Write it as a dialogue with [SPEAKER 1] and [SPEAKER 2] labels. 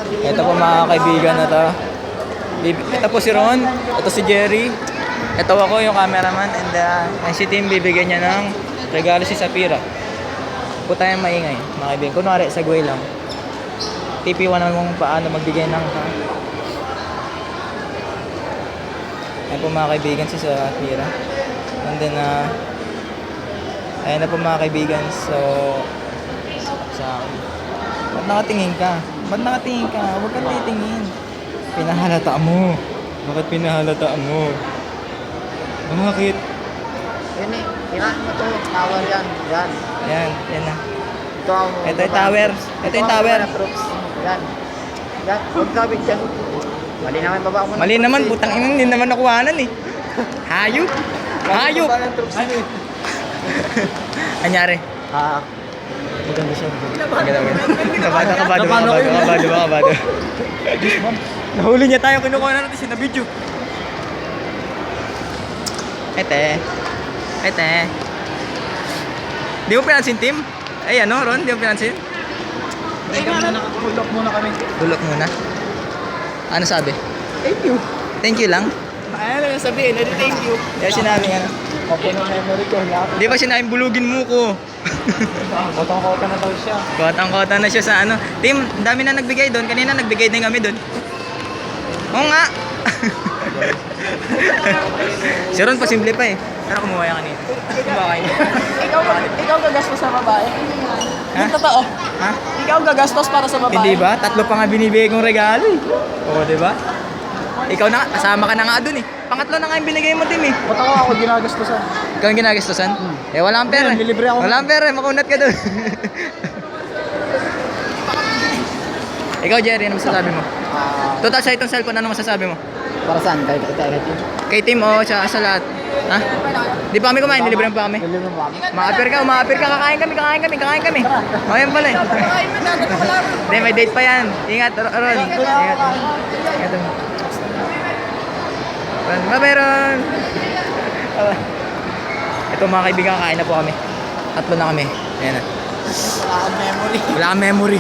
[SPEAKER 1] Ito po mga kaibigan na to. Ito po si Ron. Ito si Jerry. Ito ako yung cameraman. And si Tim bibigyan niya ng regalo si Sapira. Po tayong maingay mga kaibigan. Kunwari, sagway lang. TP1 naman kung paano magbigay ng ayan po mga kaibigan si Sapira. And then ayan na po mga kaibigan. So sa akin. Ba't nakatingin ka? Ba't nakatingin ka? Huwag kang titingin. Pinahalata mo. Bakit pinahalata mo? Bakit?
[SPEAKER 2] Yan eh. Kinain mo to. Tower yan. Yan.
[SPEAKER 1] Yan, yan na.
[SPEAKER 2] Ito ang
[SPEAKER 1] Ito yung tower. Ito yung tower.
[SPEAKER 2] Troops. Yan. Yan. Huwag sabit dyan. Mali naman baba mo.
[SPEAKER 1] Mali naman, putang ina, hindi naman nakuhanan eh. Hayop! Hayop! Anyari?
[SPEAKER 2] Maganda siya.
[SPEAKER 1] Kabado. Nahuli niya tayo, kinukuha na natin siya na video. Ete. Di mo pinansin, Tim? Ay, ano, Ron? Di mo pinansin?
[SPEAKER 2] Bulok muna kami.
[SPEAKER 1] Bulok muna. Ano sabi?
[SPEAKER 2] Thank you.
[SPEAKER 1] Thank you lang?
[SPEAKER 2] Ano na sabihin? Thank you.
[SPEAKER 1] Di ba sinabi ano?
[SPEAKER 2] Okay na memory ko.
[SPEAKER 1] Di ba sinabi bulugin mo ko?
[SPEAKER 2] Kotong-kota na daw siya.
[SPEAKER 1] Kotang-kota na siya sa ano. Tim, dami na nagbigay doon. Kanina nagbigay din kami doon. Oo nga. Si Ron pa simple pa eh. Pero kumuha yan kanina. Kumakain.
[SPEAKER 2] Ikaw gagastos sa babae.
[SPEAKER 1] Ha?
[SPEAKER 2] Totoo.
[SPEAKER 1] Ha?
[SPEAKER 2] Ikaw gagastos para sa babae.
[SPEAKER 1] Hindi ba? 3 pa nga binibigay kong regalo eh. Oo, di ba? Ikaw na, kasama ka na nga doon eh. Pangatlo na nga yung binigay mo, Tim eh.
[SPEAKER 2] Ba't ako ginagastosan?
[SPEAKER 1] Ikaw ang ginagastosan? Eh, wala kang pera.
[SPEAKER 2] Nililibre ako.
[SPEAKER 1] Wala kang pera, makunat ka doon. Ikaw, Jerry, ano masasabi mo? Total sa itong cellphone, ano masasabi mo?
[SPEAKER 2] Para saan? Kay Tim?
[SPEAKER 1] Kay Tim o sa lahat? Ha? Di pa kami kumain, nilibre pa kami.
[SPEAKER 2] Nililibre mo kami?
[SPEAKER 1] Umaapir ka, kakain kami. Ngayon pala eh. Hindi, may date pa yan. Ingat, Ron. Ingat. Ron, Ron. Ito mga kaibigan, kain na po kami. 3 na kami. Ayan na.
[SPEAKER 2] Wala akong memory.
[SPEAKER 1] Wala kang memory.